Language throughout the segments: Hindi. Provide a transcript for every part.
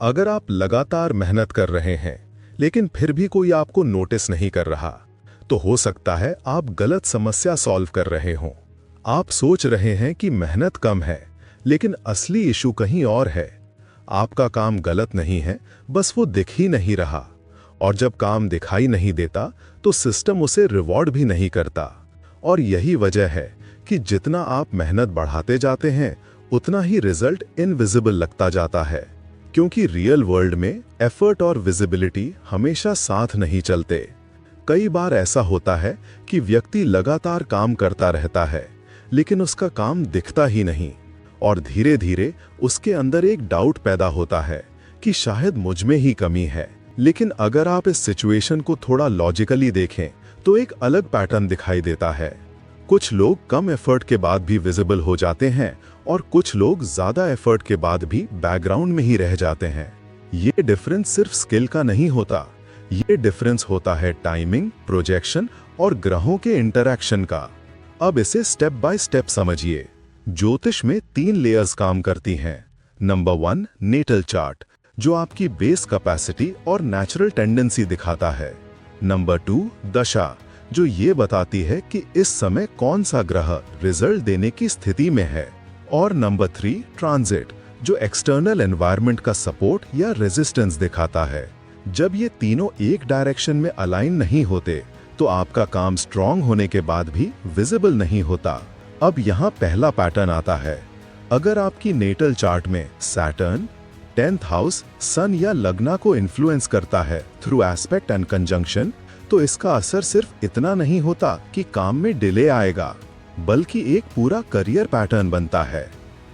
अगर आप लगातार मेहनत कर रहे हैं लेकिन फिर भी कोई आपको नोटिस नहीं कर रहा, तो हो सकता है आप गलत समस्या सॉल्व कर रहे हों। आप सोच रहे हैं कि मेहनत कम है, लेकिन असली इशू कहीं और है। आपका काम गलत नहीं है, बस वो दिख ही नहीं रहा। और जब काम दिखाई नहीं देता, तो सिस्टम उसे रिवॉर्ड भी नहीं करता। और यही वजह है कि जितना आप मेहनत बढ़ाते जाते हैं, उतना ही रिजल्ट इनविजिबल लगता जाता है। क्योंकि रियल वर्ल्ड में एफर्ट और विजिबिलिटी हमेशा साथ नहीं चलते। कई बार ऐसा होता है कि व्यक्ति लगातार काम करता रहता है, लेकिन उसका काम दिखता ही नहीं, और धीरे धीरे उसके अंदर एक डाउट पैदा होता है कि शायद मुझ में ही कमी है। लेकिन अगर आप इस सिचुएशन को थोड़ा लॉजिकली देखें, तो एक अलग पैटर्न दिखाई देता है। कुछ लोग कम एफर्ट के बाद भी विजिबल हो जाते हैं, और कुछ लोग ज्यादा एफर्ट के बाद भी बैकग्राउंड में ही रह जाते हैं। ये डिफरेंस सिर्फ स्किल का नहीं होता, ये डिफरेंस होता है टाइमिंग, प्रोजेक्शन और ग्रहों के इंटरैक्शन का। अब इसे स्टेप बाय स्टेप समझिए। ज्योतिष में 3 लेयर्स काम करती हैं। नंबर 1, नेटल चार्ट, जो आपकी बेस कैपेसिटी और नेचुरल टेंडेंसी दिखाता है। नंबर 2, दशा, जो ये बताती है कि इस समय कौन सा ग्रह रिजल्ट देने की स्थिति में है। और नंबर 3, ट्रांजिट, जो एक्सटर्नल एनवायरनमेंट का सपोर्ट या रेजिस्टेंस दिखाता है। जब ये तीनों एक डायरेक्शन में अलाइन नहीं होते, तो आपका काम स्ट्रांग होने के बाद भी विजिबल नहीं होता। अब यहाँ पहला पैटर्न आता है। अगर आपकी नेटल चार्ट में सैटर्न 10th हाउस सन या लग्ना को इन्फ्लुएंस करता है थ्रू एस्पेक्ट एंड कंजंक्शन, तो इसका असर सिर्फ इतना नहीं होता कि काम में डिले आएगा, बल्कि एक पूरा करियर पैटर्न बनता है।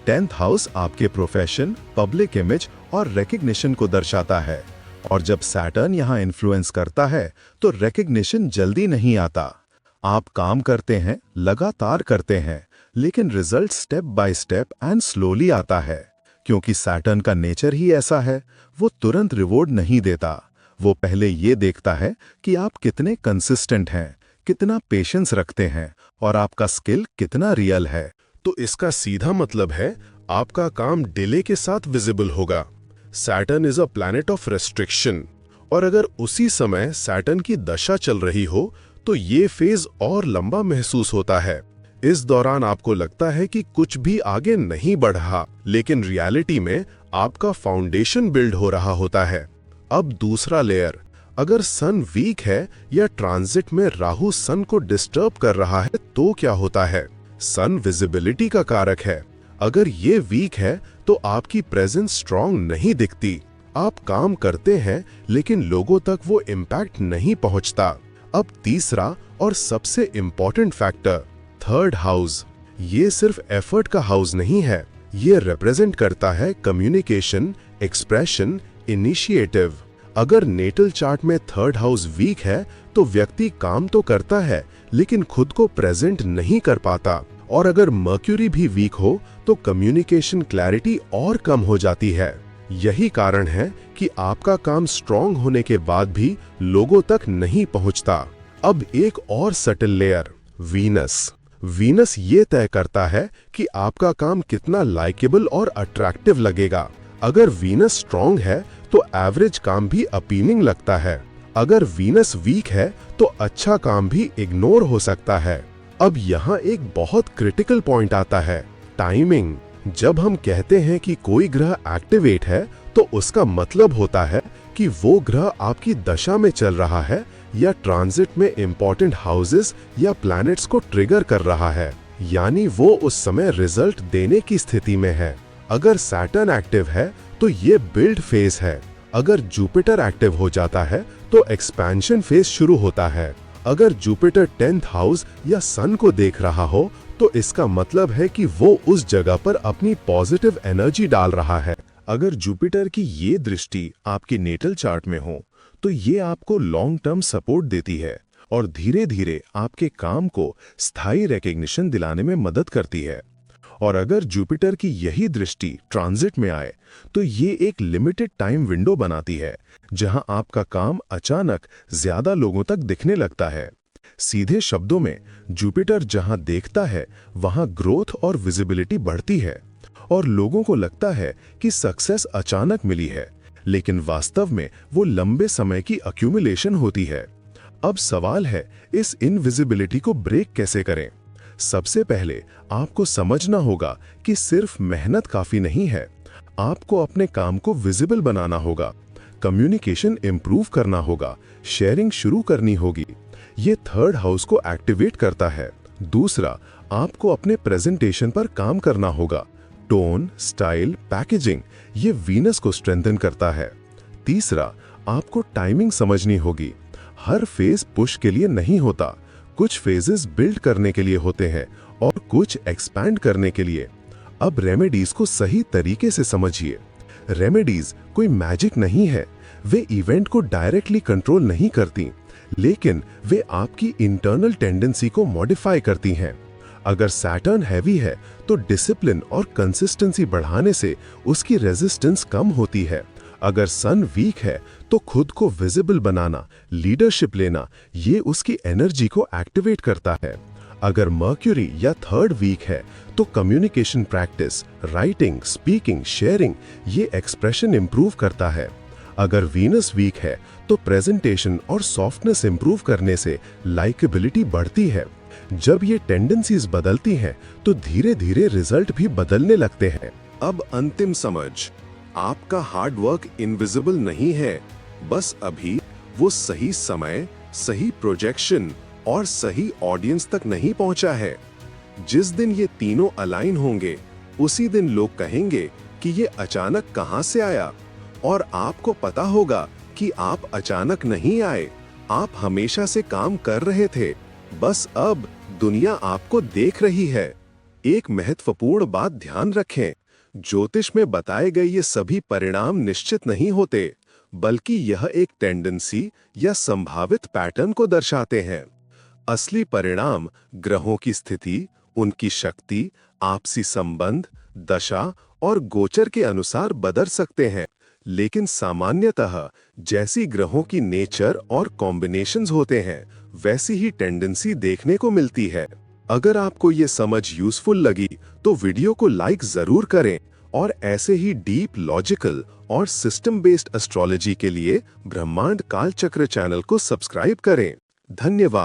10th हाउस आपके प्रोफेशन, पब्लिक इमेज और रिकग्निशन को दर्शाता है, और जब सैटर्न यहाँ इन्फ्लुएंस करता है, तो रिकग्निशन जल्दी नहीं आता। आप काम करते हैं, लगातार करते हैं, लेकिन result step by step and slowly आता है। क्योंकि सैटर्न का नेचर ही ऐसा है, वो तुरंत रिवॉर्ड नहीं देता। वो पहले ये देखता है कि आप कितने कंसिस्टेंट हैं, कितना पेशेंस रखते हैं, और आपका स्किल कितना रियल है। तो इसका सीधा मतलब है आपका काम डिले के साथ विजिबल होगा। Saturn is a planet of restriction, और अगर उसी समय सैटर्न की दशा चल रही हो, तो ये फेज और लंबा महसूस होता है। इस दौरान आपको लगता है कि कुछ भी आगे नहीं बढ़ रहा, लेकिन रियलिटी में आपका फाउंडेशन बिल्ड हो रहा होता है। अब दूसरा लेयर, अगर सन वीक है या ट्रांजिट में राहु सन को डिस्टर्ब कर रहा है, तो क्या होता है? सन विजिबिलिटी का कारक है। अगर ये वीक है, तो आपकी प्रेजेंस स्ट्रांग नहीं दिखती। आप काम करते हैं, लेकिन लोगों तक वो इम्पैक्ट नहीं पहुंचता। अब तीसरा और सबसे इंपॉर्टेंट फैक्टर, 3rd हाउस। ये सिर्फ एफर्ट का हाउस नहीं है, ये रिप्रेजेंट करता है कम्युनिकेशन, एक्सप्रेशन, इनिशिएटिव। अगर नेटल चार्ट में 3rd हाउस वीक है, तो व्यक्ति काम तो करता है, लेकिन खुद को प्रेजेंट नहीं कर पाता। और अगर मर्क्यूरी भी वीक हो, तो कम्युनिकेशन क्लैरिटी और कम हो जाती है। यही कारण है कि आपका काम स्ट्रांग होने के बाद भी लोगों तक नहीं पहुंचता। अब एक और सटल लेयर, वीनस। वीनस ये तय करता है कि आपका काम कितना लाइकेबल और अट्रैक्टिव लगेगा। अगर वीनस स्ट्रांग है, तो एवरेज काम भी अपीलिंग लगता है। अगर वीनस वीक है, तो अच्छा काम भी इग्नोर हो सकता है। अब यहाँ एक बहुत क्रिटिकल पॉइंट आता है, टाइमिंग। जब हम कहते हैं कि कोई ग्रह एक्टिवेट है, तो उसका मतलब होता है कि वो ग्रह आपकी दशा में चल रहा है, या ट्रांजिट में इंपॉर्टेंट हाउसेस या प्लैनेट्स को ट्रिगर कर रहा है, यानी वो उस समय रिजल्ट देने की स्थिति में है। अगर सैटर्न एक्टिव है, तो ये बिल्ड फेज है। अगर जुपिटर एक्टिव हो जाता है, तो एक्सपेंशन फेज शुरू होता है। अगर जुपिटर 10th हाउस या सन को देख रहा हो, तो इसका मतलब है कि वो उस जगह पर अपनी पॉजिटिव एनर्जी डाल रहा है। अगर जुपिटर की ये दृष्टि आपकी नेटल चार्ट में हो, तो ये आपको लॉन्ग टर्म सपोर्ट देती है और धीरे धीरे आपके काम को स्थायी रिकग्निशन दिलाने में मदद करती है। और अगर जुपिटर की यही दृष्टि ट्रांजिट में आए, तो ये एक लिमिटेड टाइम विंडो बनाती है, जहां आपका काम अचानक ज्यादा लोगों तक दिखने लगता है। सीधे शब्दों में, जुपिटर जहां देखता है, वहां ग्रोथ और विजिबिलिटी बढ़ती है, और लोगों को लगता है कि सक्सेस अचानक मिली है, लेकिन वास्तव में वो लंबे समय की अक्यूमुलेशन होती है। अब सवाल है, इस इनविजिबिलिटी को ब्रेक कैसे करें? सबसे पहले आपको समझना होगा कि सिर्फ मेहनत काफी नहीं है। आपको अपने काम को विजिबल बनाना होगा, कम्युनिकेशन इंप्रूव करना होगा, शेयरिंग शुरू करनी होगी। ये थर्ड हाउस को एक्टिवेट करता है। दूसरा, आपको अपने प्रेजेंटेशन पर काम करना होगा। टोन, स्टाइल, पैकेजिंग, ये वीनस को स्ट्रेंथन करता है। तीसरा, आपको टाइमिंग समझनी होगी। हर फेज पुश के लिए नहीं होता, कुछ फेजेस बिल्ड करने के लिए होते हैं और कुछ एक्सपैंड करने के लिए। अब रेमेडीज को सही तरीके से समझिए। रेमेडीज कोई मैजिक नहीं है, वे इवेंट को डायरेक्टली कंट्रोल नहीं करती, लेकिन वे आपकी इंटरनल टेंडेंसी को मॉडिफाई करती हैं। अगर सैटर्न हैवी है तो डिसिप्लिन और कंसिस्टेंसी बढ़ाने से उसकी रेजिस्टेंस कम होती है। अगर सन वीक है तो खुद को विजिबल बनाना, लीडरशिप लेना, ये उसकी एनर्जी को एक्टिवेट करता है। अगर मर्क्यूरी या थर्ड वीक है तो communication practice, writing, speaking, sharing, ये एक्सप्रेशन इंप्रूव करता है। अगर वीनस वीक है तो प्रेजेंटेशन और सॉफ्टनेस इंप्रूव करने से लाइकेबिलिटी बढ़ती है। जब ये टेंडेंसीज बदलती हैं तो धीरे धीरे रिजल्ट भी बदलने लगते हैं। अब अंतिम समझ, आपका हार्ड वर्क इनविजिबल नहीं है, बस अभी वो सही समय, सही प्रोजेक्शन और सही ऑडियंस तक नहीं पहुंचा है। जिस दिन ये तीनों अलाइन होंगे, उसी दिन लोग कहेंगे कि ये अचानक कहां से आया। और आपको पता होगा कि आप अचानक नहीं आए, आप हमेशा से काम कर रहे थे, बस अब दुनिया आपको देख रही है। एक महत्वपूर्ण बात ध्यान रखें, ज्योतिष में बताए गए ये सभी परिणाम निश्चित नहीं होते, बल्कि यह एक टेंडेंसी या संभावित पैटर्न को दर्शाते हैं। असली परिणाम ग्रहों की स्थिति, उनकी शक्ति, आपसी संबंध, दशा और गोचर के अनुसार बदल सकते हैं, लेकिन सामान्यतः जैसी ग्रहों की नेचर और कॉम्बिनेशंस होते हैं, वैसी ही टेंडेंसी देखने को मिलती है। अगर आपको ये समझ यूजफुल लगी तो वीडियो को लाइक जरूर करें और ऐसे ही डीप, लॉजिकल और सिस्टम बेस्ड एस्ट्रोलॉजी के लिए ब्रह्मांड कालचक्र चैनल को सब्सक्राइब करें। धन्यवाद।